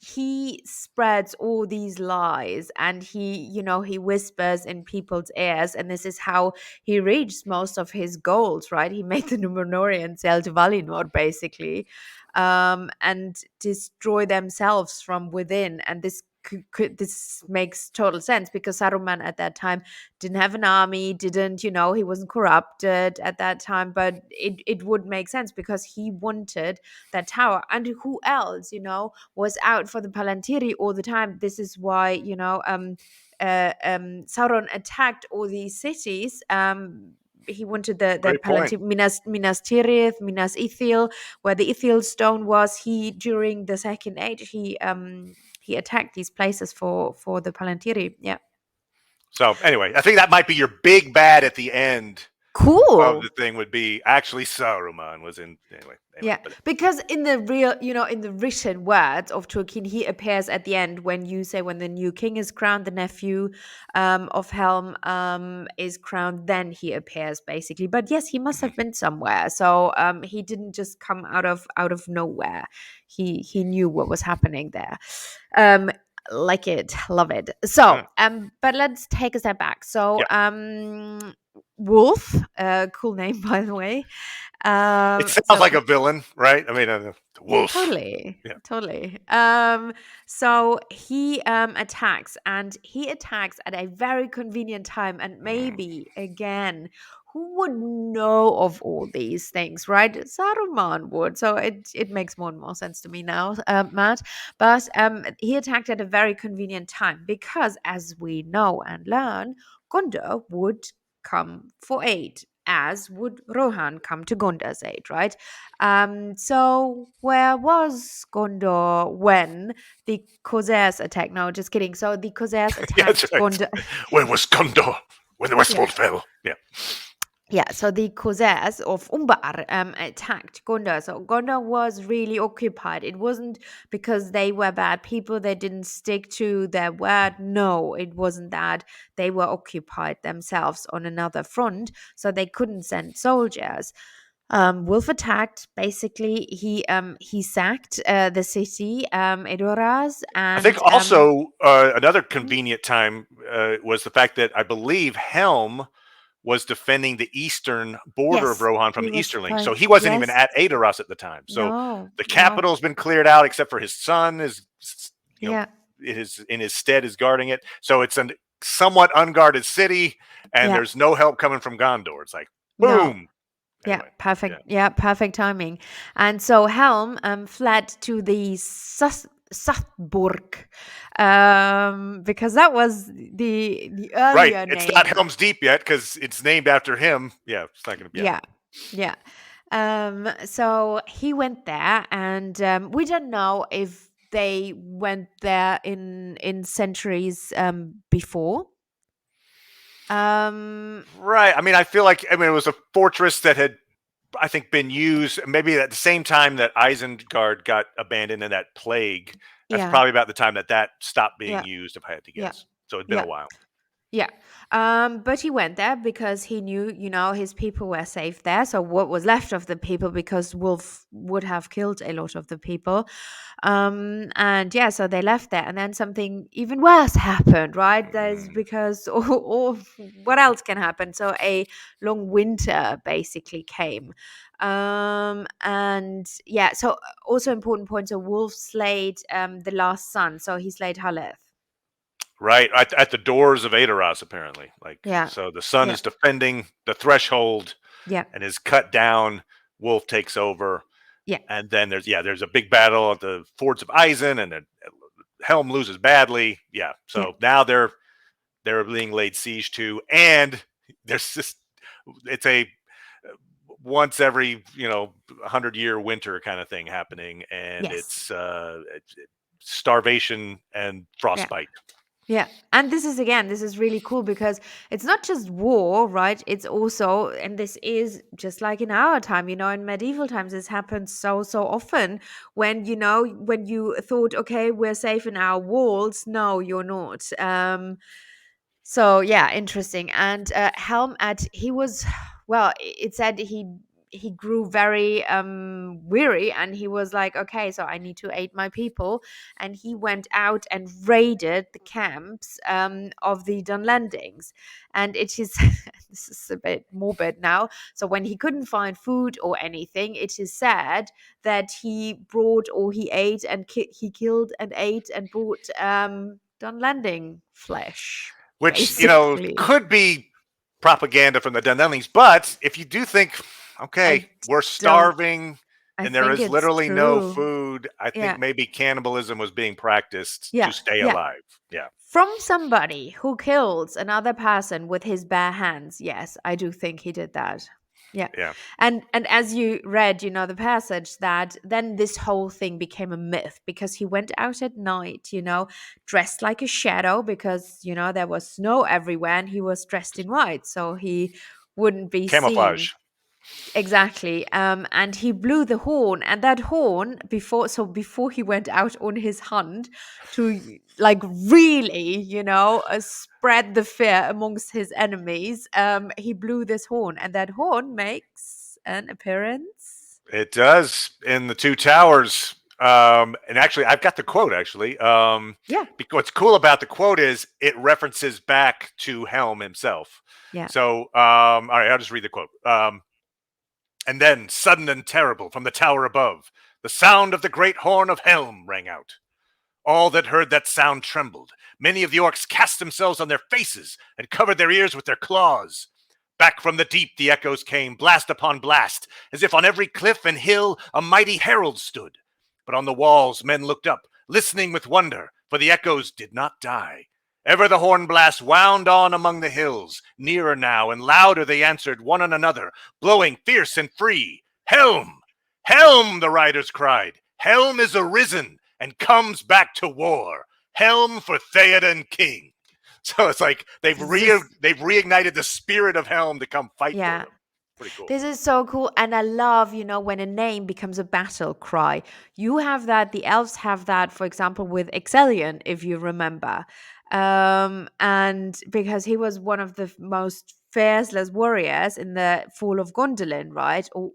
He spreads all these lies and he whispers in people's ears, and this is how he reached most of his goals, right? He made the Numenoreans sell to Valinor basically, and destroy themselves from within. And this makes total sense because Saruman at that time didn't have an army, didn't, he wasn't corrupted at that time, but it would make sense because he wanted that tower. And who else, was out for the Palantiri all the time. This is why, Sauron attacked all these cities. He wanted the Great point. Palantir, Minas Tirith, Minas Ithil, where the Ithil stone was. He during the Second Age, he attacked these places for the Palantiri. Yeah, So anyway, I think that might be your big bad at the end of the cool. thing would be actually Saruman was in anyway, Yeah, but because in the real, in the written words of Tolkien, he appears at the end when you say when the new king is crowned, the nephew of Helm is crowned, then he appears basically. But yes, he must have been somewhere, so he didn't just come out of nowhere. He knew what was happening there. Um, like it, love it. So, yeah. but let's take a step back. So, Yeah. Wolf, cool name by the way. It sounds So like a villain, right? I mean, the wolf. totally, Yeah. totally. So he attacks at a very convenient time, and Mm. maybe again, who would know of all these things, right? Saruman would. So it makes more and more sense to me now, Matt. But he attacked at a very convenient time because, as we know and learn, Gondor would come for aid, as would Rohan come to Gondor's aid, right? So where was Gondor when the Corsairs attacked? No, just kidding. So the Corsairs Yeah, that's attacked right. Gondor. Where was Gondor when the Yeah. Westfold fell? Yeah. Yeah, so the Corsairs of Umbar attacked Gondor. So Gondor was really occupied. It wasn't because they were bad people, they didn't stick to their word. No, it wasn't that. They were occupied themselves on another front, so they couldn't send soldiers. Wolf attacked. Basically, he sacked the city, Edoras, I think and also another mhm. convenient time was the fact that I believe Helm was defending the eastern border of Yes, Rohan from he the was Easterling. supplying. So he wasn't even Yes, at Edoras at the time. So no, the no, capital's been cleared out except for his son is, you know, yeah, in his stead is guarding it. So it's a somewhat unguarded city, and yeah, there's no help coming from Gondor. It's like no. boom. Yeah, Anyway, yeah. perfect. Yeah, perfect timing. And so Helm fled to the Sathburg, because that was the Right. earlier It's not name. Helm's Deep yet because it's named after him. Yeah, it's not going to be. Yeah. Yeah, yeah. So he went there, and we don't know if they went there in centuries before. Um, Right. I mean, I feel like it was a fortress that had, I think, been used maybe at the same time that Isengard got abandoned in that plague. That's Yeah. probably about the time that stopped being Yeah. used, if I had to Yeah. guess. So it'd been a Yeah. while. Yeah. But he went there because he knew, his people were safe there. So what was left of the people, because Wolf would have killed a lot of the people. And yeah, so they left there, and then something even worse happened, right? There's Mm. because or what else can happen? So a long winter basically came. And yeah, so also important point. So Wolf slayed the last son. So he slayed Haleth. Right at the doors of Edoras, apparently. Like, Yeah. so the sun Yeah. is defending the threshold Yeah. and is cut down. Wolf takes over, Yeah. and then there's a big battle at the fords of Eisen, and then Helm loses badly. Yeah, Yeah. so now they're being laid siege to, and there's just it's a once every 100-year winter kind of thing happening, and Yes. it's starvation and Yeah. frostbite. Yeah. And this is really cool because it's not just war, right? It's also, and this is just like in our time, in medieval times, this happens so often when, when you thought, okay, we're safe in our walls. No, you're not. So yeah, interesting. And Helm he was, well, it said he grew very weary, and he was like, okay, so I need to aid my people, and he went out and raided the camps of the Dunlendings. And it is this is a bit morbid now. So when he couldn't find food or anything, it is said that he brought, or he ate and he killed and ate and brought Dunlending flesh, Which basically. could be propaganda from the Dunlendings, but if you do think, okay, I we're don't. starving I and there think is it's literally no true. food, I think Yeah. maybe cannibalism was being practiced to Yeah. stay Yeah. alive. Yeah, From somebody who kills another person with his bare hands. Yes, I do think he did that. Yeah. yeah. And as you read, the passage, that then this whole thing became a myth because he went out at night, dressed like a shadow, because, there was snow everywhere, and he was dressed in white, so he wouldn't be seen. Camouflage. Exactly. And he blew the horn, and that horn, before he went out on his hunt to, like, really, spread the fear amongst his enemies, he blew this horn, and that horn makes an appearance. It does in the Two Towers. And actually, I've got the quote. Actually, Yeah. because what's cool about the quote is it references back to Helm himself. Yeah. So, all right, I'll just read the quote. And then, sudden and terrible, from the tower above, the sound of the great horn of Helm rang out. All that heard that sound trembled. Many of the orcs cast themselves on their faces and covered their ears with their claws. Back from the deep the echoes came, blast upon blast, as if on every cliff and hill a mighty herald stood. But on the walls men looked up, listening with wonder, for the echoes did not die. Ever the horn blast wound on among the hills, nearer now, and louder they answered one on another, blowing fierce and free. Helm! Helm! The riders cried. Helm is arisen and comes back to war. Helm for Theoden King. So it's like they've This is, reignited the spirit of Helm to come fight for yeah. them. Pretty cool. This is so cool. And I love, when a name becomes a battle cry. You have that, the elves have that, for example, with Exelion, if you remember. And because he was one of the most fearless warriors in the fall of Gondolin, right? Or,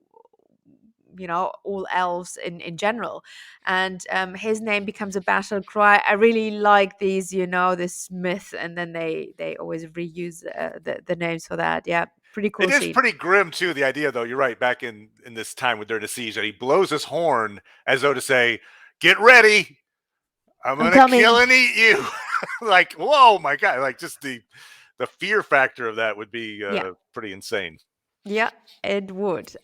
all elves in general. And his name becomes a battle cry. I really like these, this myth, and then they always reuse the names for that. Yeah, pretty It cool is scene. pretty grim too. The idea, though, you're right. Back in this time when they're in a siege, that he blows his horn as though to say, "Get ready, I'm I'm gonna kill coming. and eat you." Like, whoa, my god! Like, just the fear factor of that would be Yeah. pretty insane. Yeah, it would.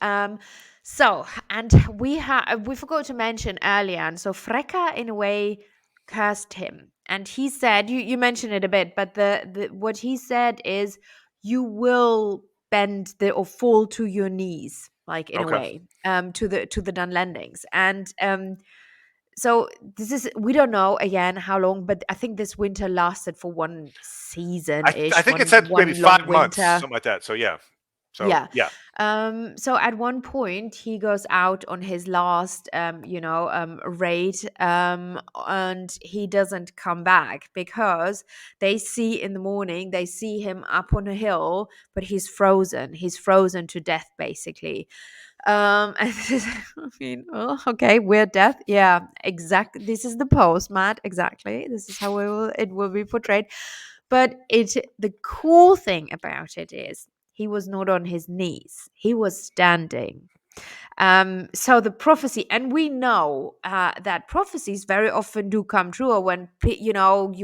So, and we forgot to mention earlier, and so Freka in a way cursed him, and he said, you mentioned it a bit, but the what he said is, you will bend or fall to your knees, like, in a Okay, way, to the Dunlendings. And so this is, we don't know again how long, but I think this winter lasted for one season I ish, think it one said maybe one long 5 months, winter. something like that. So yeah, So Yeah. yeah, So at one point he goes out on his last raid, and he doesn't come back because they see in the morning, they see him up on a hill, but he's frozen to death basically. And I mean, oh, okay, weird death. Yeah, exactly. This is the post, Matt. Exactly. This is how it will be portrayed. But the cool thing about it is he was not on his knees. He was standing. So the prophecy, and we know that prophecies very often do come true, or when you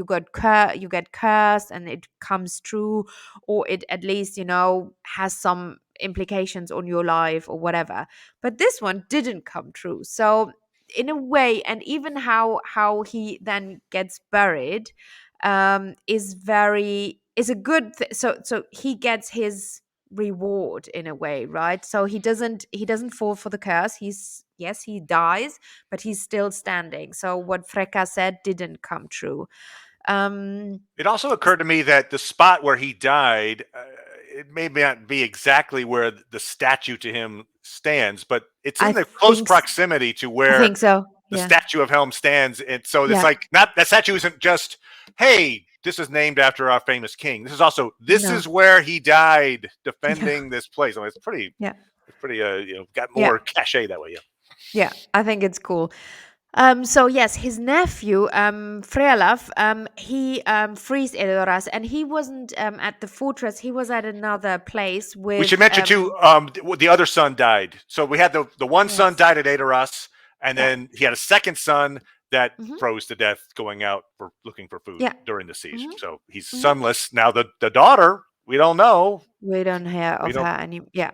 get cursed and it comes true, or it at least has some implications on your life or whatever. But this one didn't come true. So in a way, and even how he then gets buried, is a good so he gets his reward in a way, right? So he doesn't fall for the curse. Yes, he dies, but he's still standing. So what Freka said didn't come true. um it also occurred to me that the spot where he died, it may not be exactly where the statue to him stands, but it's i in the close think s- proximity to I where think so. the Yeah. statue of Helm stands. And so it's Yeah. like, not that statue isn't just, hey, this is named after our famous king. This is also, this No. is where he died Yeah. defending this place. I mean, Yeah. it's pretty, got Yeah. more cachet that way. Yeah. Yeah, I think it's cool. So yes, his nephew, Frealaf, he frees Edoras, and he wasn't at the fortress. He was at another place We should with mention too, the other son died. So we had the one son yes, died at Edoras, and yeah, then he had a second son that hmm, froze to death going out for looking for food yeah, during the siege. hmm, So he's hmm. sonless now. The daughter, we don't know. We don't hear We of her don't. any. Yeah.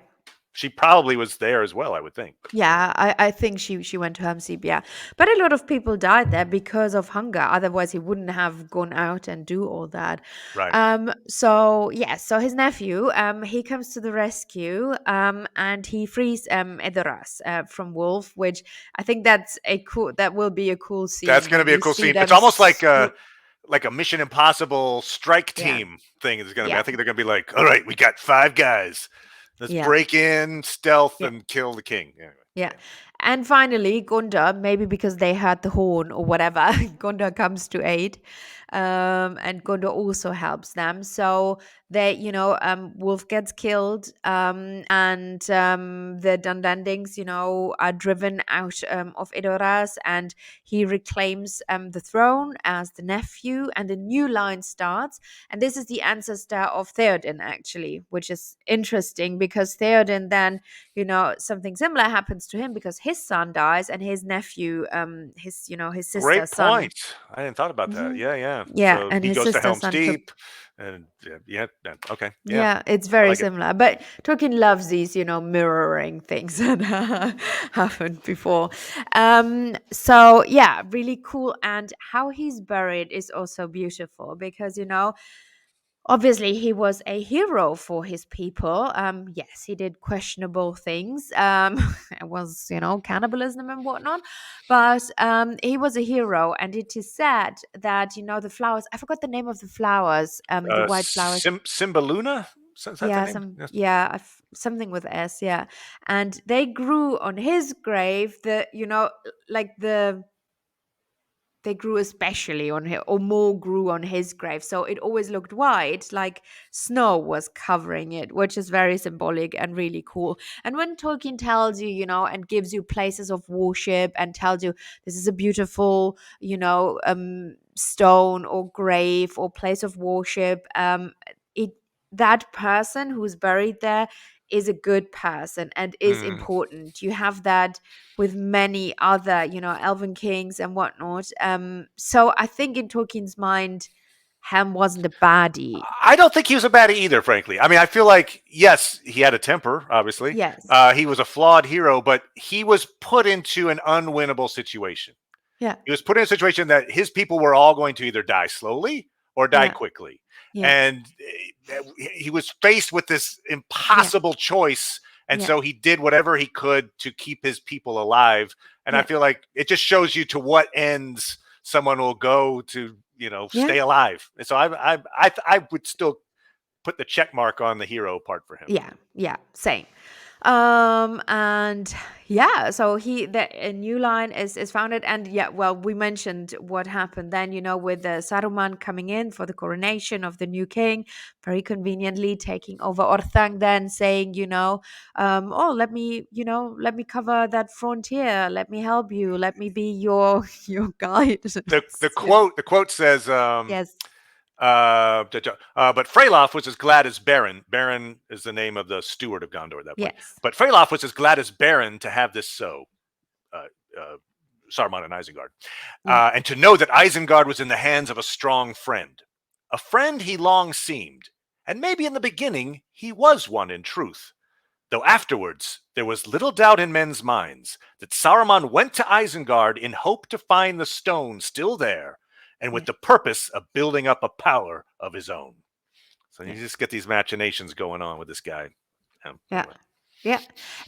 She probably was there as well, I would think. But anyway, Yeah, I think she went to Hamsib, yeah. But a lot of people died there because of hunger. Otherwise, he wouldn't have gone out and do all that. right. So yes, so his nephew, he comes to the rescue, and he frees Edoras from Wolf, which I think that will be a cool That's scene going to when be a you cool see scene. them. It's almost like a Mission Impossible strike Yeah, team thing is going to be. I yeah, think they're going to be like, all right, we got 5 guys. Let's yeah, break in, stealth, yeah. and kill the king. Anyway, Yeah. yeah. And finally, Gunda, maybe because they heard the horn or whatever, Gunda comes to aid. And Gunda also helps them. So Wolf gets killed, and the Dundandings, are driven out of Edoras, and he reclaims the throne as the nephew, and a new line starts. And this is the ancestor of Theoden, actually, which is interesting because Theoden then something similar happens to him because his son dies, and his nephew, his Great sister's son. point. I hadn't thought about that. Hmm. Yeah, yeah. Yeah, So and he his goes to sister's Helm's son took. Deep, and yeah, okay, yeah, Yeah, it's I very like it. similar. But Tolkien loves these, mirroring things that happened before. So yeah, really cool. And how he's buried is also beautiful because, obviously he was a hero for his people. Yes, he did questionable things. It was, cannibalism and whatnot, but he was a hero, and it is said that the flowers. I forgot the name of the flowers. The white flowers. Simbaluna? Is that the Yeah, name? Yes. something with S. Yeah, and they grew on his grave. Like they grew especially on him, or more grew on his grave, so it always looked white, like snow was covering it, which is very symbolic and really cool. And when Tolkien tells you, and gives you places of worship and tells you this is a beautiful, stone or grave or place of worship, it that person who's buried there is a good person and is Mm. important. You have that with many other, elven kings and whatnot. So I think in Tolkien's mind, Helm wasn't a baddie. I don't think he was a baddie either, frankly. I mean, I feel like, yes, he had a temper, obviously. Yes. He was a flawed hero, but he was put into an unwinnable situation. Yeah. He was put in a situation that his people were all going to either die slowly or die Yeah. quickly. Yeah. And he was faced with this Yeah. impossible choice. And Yeah. so he did whatever he could to keep his people alive. And I Yeah. feel like it just shows you to what ends someone will go to, Yeah. stay alive. And so I would still put the check mark on the hero part for him. Yeah, same. And yeah, so a new line is founded, and yeah, well, we mentioned what happened then, with the Saruman coming in for the coronation of the new king, very conveniently taking over Orthanc, then saying, oh, let me cover that frontier, let me help you, let me be your guide. The quote says, Yes, but Freylof was as glad as Baron. Baron is the name of the steward of Gondor at that point. yes, But Freylof was as glad as Baron to have this so, Saruman and Isengard, yeah, and to know that Isengard was in the hands of a strong friend. A friend he long seemed, and maybe in the beginning he was one in truth. Though afterwards there was little doubt in men's minds that Saruman went to Isengard in hope to find the stone still there, and with yeah, the purpose of building up a power of his own. So you yeah. just get these machinations going on with this guy. Yeah. Anyway. Yeah.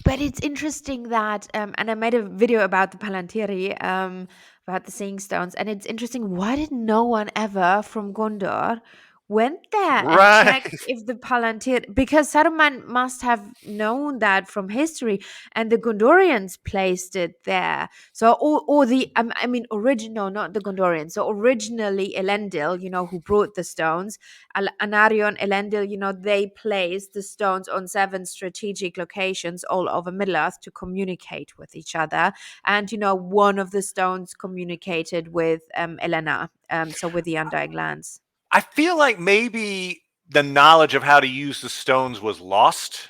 But it's interesting that, and I made a video about the Palantír, about the Seeing Stones, and it's interesting. Why did no one ever from Gondor went there and Right. checked if the Palantír, because Saruman must have known that from history, and the Gondorians placed it there. So, or the, I mean, original, not the Gondorians. So originally Elendil, who brought the stones, Anarion, Elendil, they placed the stones on 7 strategic locations all over Middle-earth to communicate with each other. And, one of the stones communicated with Elena, so with the Undying Lands. I feel like maybe the knowledge of how to use the stones was lost,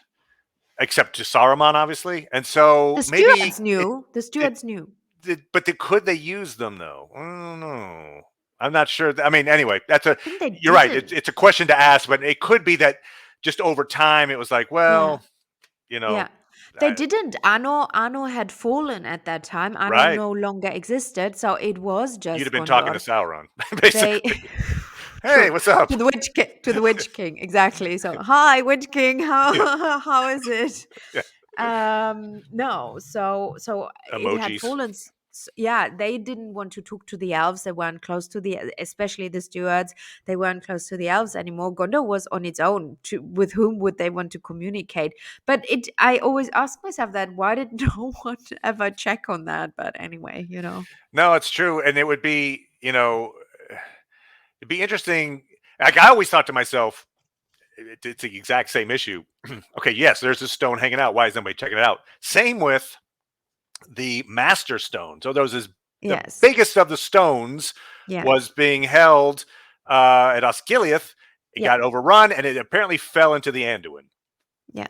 except to Saruman, obviously. And so The maybe stewards knew. The stewards knew. but could they use them though? I don't know. I'm not sure. I mean, anyway, I think they you're right. didn't. It's a question to ask, but it could be that just over time it was like, Yeah. well, you know, Yeah. They didn't. Anno had fallen at that time. Anno right. no longer existed, so it was You'd have just been talking to Gondor. Sauron, They basically. Hey, true. what's up? To the Witch King, exactly. So, hi, Witch King, Yeah, how is it? yeah. No, so it had Emojis. fallen. Yeah, they didn't want to talk to the elves. They weren't close to especially the stewards. They weren't close to the elves anymore. Gondor was on its own. With whom would they want to communicate? But I always ask myself that, why did no one ever check on that? But anyway, No, it's true, and it would be, it'd be interesting. Like I always thought to myself, it's the exact same issue. Okay, yes, there's this stone hanging out. Why is nobody checking it out? Same with the Master Stone. So the yes, biggest of the stones yeah, was being held at Osgiliath. It yeah, got overrun, and it apparently fell into the Anduin. yeah,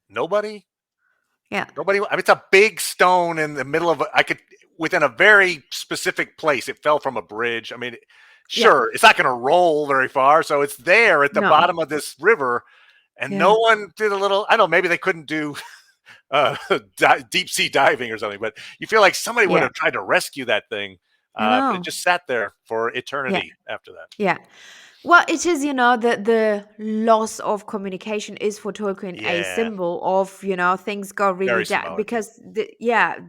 Nobody, yeah, nobody. I mean, it's a big stone in the middle of. Within a very specific place. It fell from a bridge. I mean, yeah. sure, it's not going to roll very far, so it's there at the No, bottom of this river, and no yeah, one did a little. I don't know. Maybe they couldn't do uh, deep sea diving or something. But you feel like somebody would yeah. have tried to rescue that thing, I but it know. just sat there for Yeah, eternity after that. yeah. Well, it is, the loss of communication is for Tolkien a Yeah, symbol of, things go really very down, symbolic. Yeah. because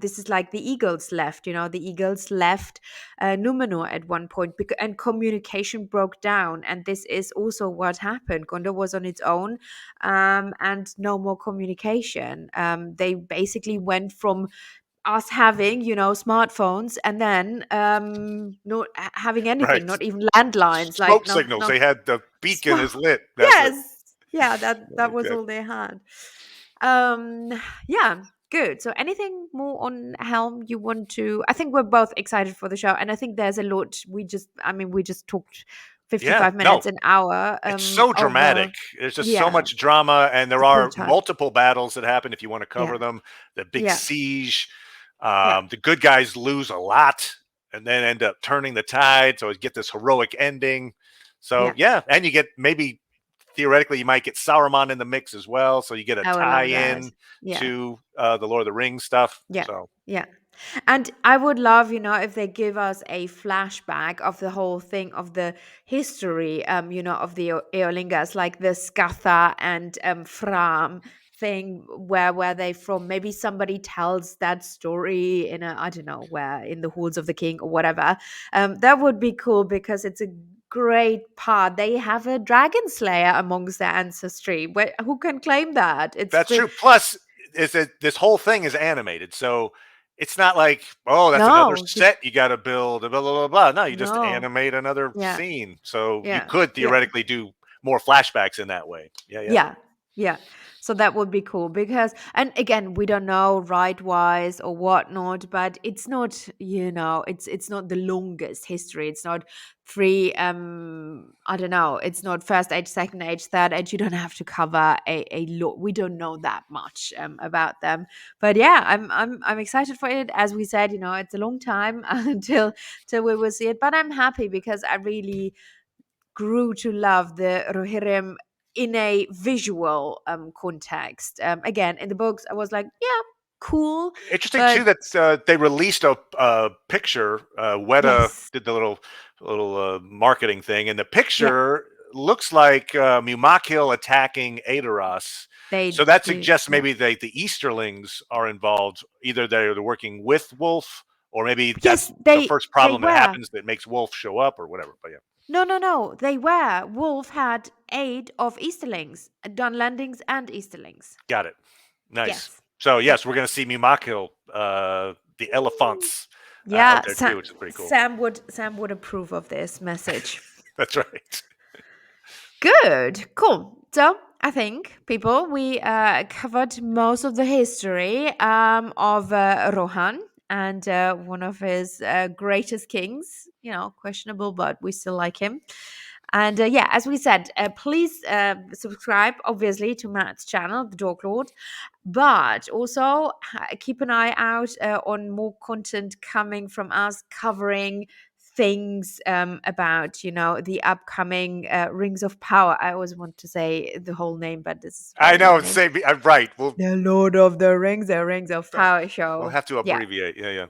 this is like the eagles left, the eagles left Numenor at one point, and communication broke down, and this is also what happened. Gondor was on its own, and no more communication. They basically went from us having, smartphones, and then not having anything, Right. not even landlines, like Smoke no, signals. no They had the beacon smart. is lit. That's it. Yes, yeah, that was Okay. all they had. um yeah, good. So anything more on Helm you want to? I think we're both excited for the show, and I think there's a lot. We just talked Yeah. 55 No, minutes, an hour, it's so over. dramatic. There's just so Yeah, much drama, and it's there a cool are time. multiple battles that happen if you want to Yeah, cover them. The big yeah, siege. yeah, The good guys lose a lot and then end up turning the tide. So you get this heroic ending. So yeah. yeah, and you get maybe theoretically you might get Saruman in the mix as well. So you get a I would love that. tie-in Yeah, to the Lord of the Rings stuff. yeah, So yeah. And I would love, if they give us a flashback of the whole thing, of the history, of the Eolingas, like the Scatha and Fram thing, where they from. Maybe somebody tells that story in I don't know where, in the halls of the king or whatever. That would be cool, because it's a great part. They have a dragon slayer amongst their ancestry. Who can claim that? It's That's the true. Plus, is that this whole thing is animated, so it's not like, oh, that's another no, set you got to build. Blah, blah blah blah. No, you just no, animate another yeah, scene, so you yeah, could yeah. theoretically do more flashbacks in that way. Yeah, yeah. Yeah, yeah. So that would be cool because, and again, we don't know right wise or whatnot, but it's not, it's not the longest history. It's not three. I don't know. It's not first age, second age, third age. You don't have to cover a lot. We don't know that much about them, but yeah, I'm excited for it. As we said, it's a long time until till we will see it, but I'm happy because I really grew to love the Rohirrim in a visual context. Again, in the books, I was like, yeah, cool, Interesting but too that they released a picture. Weta yes, did the little marketing thing, and the yeah, picture looks like Mumakil attacking Edoras. So they that do, suggests yeah, maybe the Easterlings are involved. Either they're working with Wolf, or maybe yes, that's the first they problem that were. happens that makes Wolf show up or whatever. But yeah, No, no, no, they were. Wolf had aid of Easterlings, done landings and Easterlings. got it. Nice. Yes, So yeah. yes, we're going to see Mumakil, the elephants, out Yeah, there too, which is pretty cool. Sam would approve of this message. That's right. Good, cool. So I think, people, we covered most of the history of Rohan and one of his greatest kings. Questionable, but we still like him. And yeah, as we said, please subscribe, obviously, to Matt's channel, the Dork Lord, but also keep an eye out on more content coming from us covering things about the upcoming Rings of Power. I always want to say the whole name, but this is I very know. long It's name. same. I'm right. The Lord of the Rings, the Rings of Uh, Power we'll show. have to Yeah, abbreviate. Yeah, yeah.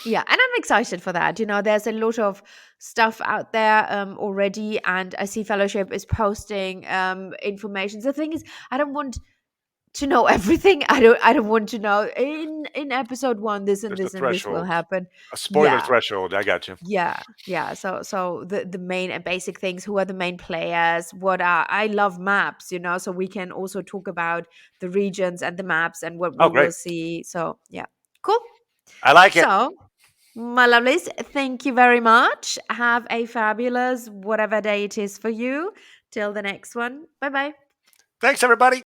yeah, and I'm excited for that. There's a lot of stuff out there already, and I see Fellowship is posting information. The thing is, I don't want to know everything. I don't want to know in episode 1 this and There's a this and this will threshold, happen. a spoiler Yeah, threshold. I got you. yeah. So the main and basic things, who are the main players, I love maps, so we can also talk about the regions and the maps and what we Oh, will great. see. So yeah, cool. I like it. So my lovelies, thank you very much. Have a fabulous whatever day it is for you. Till the next one. Bye bye. Thanks, everybody.